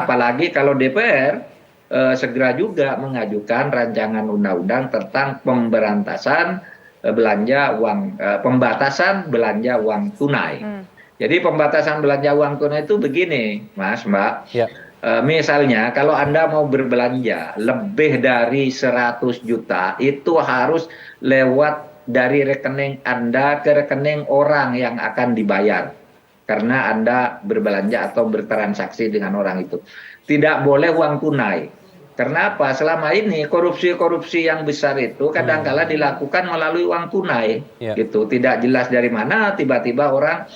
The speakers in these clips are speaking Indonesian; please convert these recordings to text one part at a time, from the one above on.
apalagi kalau DPR segera juga mengajukan rancangan undang-undang tentang pemberantasan belanja uang, pembatasan belanja uang tunai. Jadi pembatasan belanja uang tunai itu begini, Mas, Mbak. Ya. Misalnya kalau Anda mau berbelanja lebih dari 100 juta itu harus lewat dari rekening Anda ke rekening orang yang akan dibayar. Karena Anda berbelanja atau bertransaksi dengan orang itu. Tidak boleh uang tunai. Karena apa? Selama ini korupsi-korupsi yang besar itu kadang-kala dilakukan melalui uang tunai. Gitu. Tidak jelas dari mana tiba-tiba orang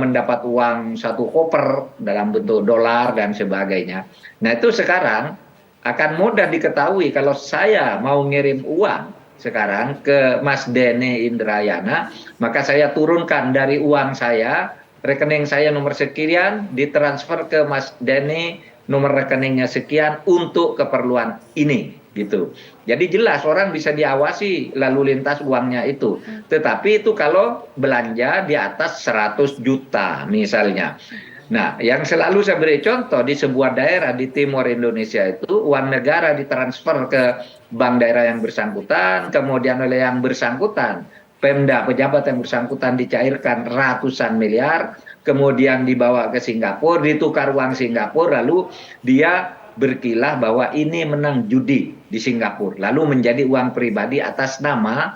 mendapat uang satu koper dalam bentuk dolar dan sebagainya. Nah itu sekarang akan mudah diketahui kalau saya mau ngirim uang sekarang ke Mas Dene Indrayana, maka saya turunkan dari uang saya, rekening saya nomor sekian, ditransfer ke Mas Dene nomor rekeningnya sekian untuk keperluan ini. Gitu. Jadi jelas orang bisa diawasi lalu lintas uangnya itu. Tetapi itu kalau belanja di atas 100 juta misalnya. Nah, yang selalu saya beri contoh di sebuah daerah di timur Indonesia itu uang negara ditransfer ke bank daerah yang bersangkutan, kemudian oleh yang bersangkutan, Pemda pejabat yang bersangkutan dicairkan ratusan miliar, kemudian dibawa ke Singapura, ditukar uang Singapura, lalu dia berkilah bahwa ini menang judi di Singapura, lalu menjadi uang pribadi atas nama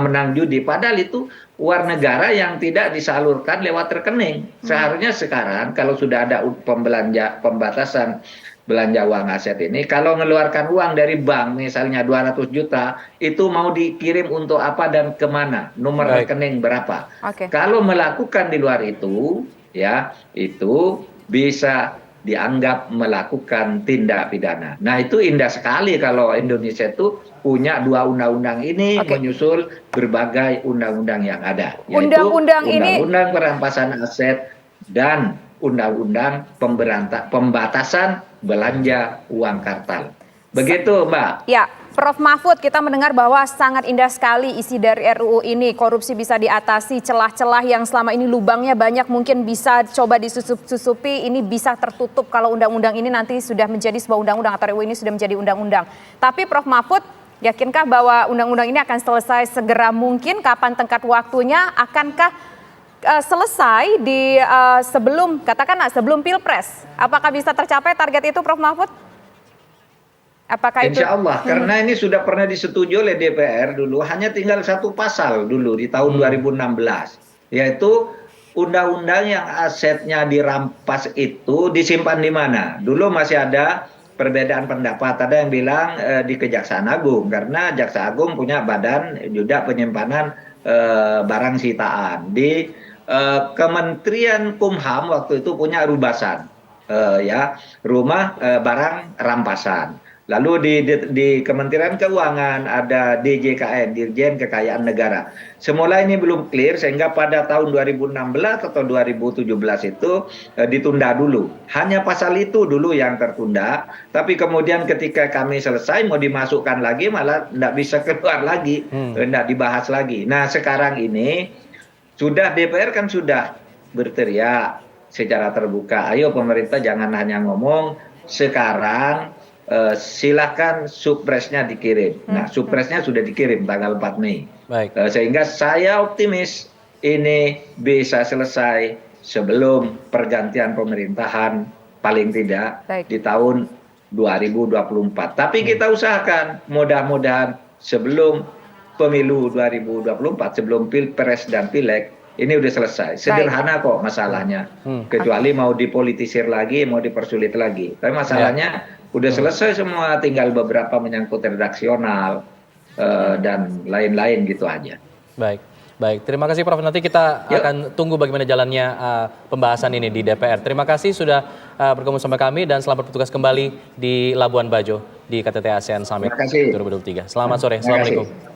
menang judi. Padahal itu uang negara yang tidak disalurkan lewat rekening. Seharusnya sekarang kalau sudah ada pembatasan belanja uang aset ini, kalau mengeluarkan uang dari bank misalnya 200 juta, itu mau dikirim untuk apa dan kemana, nomor rekening berapa. Kalau melakukan di luar itu, ya itu bisa dianggap melakukan tindak pidana. Nah itu indah sekali kalau Indonesia itu punya dua undang-undang ini menyusul berbagai undang-undang yang ada. Yaitu Undang-Undang Perampasan Aset dan Undang-Undang Pembatasan Belanja Uang Kartal. Begitu Mbak. Ya, Prof. Mahfud, kita mendengar bahwa sangat indah sekali isi dari RUU ini. Korupsi bisa diatasi, celah-celah yang selama ini lubangnya banyak mungkin bisa coba disusupi, ini bisa tertutup kalau undang-undang ini nanti sudah menjadi sebuah undang-undang atau RUU ini sudah menjadi undang-undang. Tapi Prof. Mahfud, yakinkah bahwa undang-undang ini akan selesai segera mungkin? Kapan tenggat waktunya? Akankah selesai di sebelum Pilpres? Apakah bisa tercapai target itu Prof. Mahfud? Apakah itu? Insya Allah, karena ini sudah pernah disetujui oleh DPR dulu, hanya tinggal satu pasal dulu di tahun 2016, yaitu undang-undang yang asetnya dirampas itu disimpan di mana. Dulu masih ada perbedaan pendapat, ada yang bilang di Kejaksaan Agung, karena Jaksa Agung punya badan juga penyimpanan barang sitaan. Di Kementerian Kumham waktu itu punya rubasan, ya rumah barang rampasan. Lalu di Kementerian Keuangan ada DJKN, Dirjen Kekayaan Negara. Semula ini belum clear sehingga pada tahun 2016 atau 2017 itu ditunda dulu. Hanya pasal itu dulu yang tertunda. Tapi kemudian ketika kami selesai mau dimasukkan lagi malah tidak bisa keluar lagi, tidak dibahas lagi. Nah sekarang ini sudah DPR kan sudah berteriak secara terbuka. Ayo pemerintah jangan hanya ngomong, sekarang silahkan suppresnya dikirim. Nah, suppresnya sudah dikirim tanggal 4 Mei. Sehingga saya optimis ini bisa selesai sebelum pergantian pemerintahan paling tidak di tahun 2024. Tapi kita usahakan mudah-mudahan sebelum pemilu 2024, sebelum Pilpres dan Pileg, ini udah selesai. Sederhana kok masalahnya. Kecuali mau dipolitisir lagi, mau dipersulit lagi. Tapi masalahnya udah selesai semua, tinggal beberapa menyangkut redaksional dan lain-lain gitu aja. Baik. Terima kasih Prof. Nanti kita akan tunggu bagaimana jalannya pembahasan ini di DPR. Terima kasih sudah bergabung sama kami dan selamat bertugas kembali di Labuan Bajo di KTT ASEAN Summit 2023. Selamat sore. Assalamualaikum.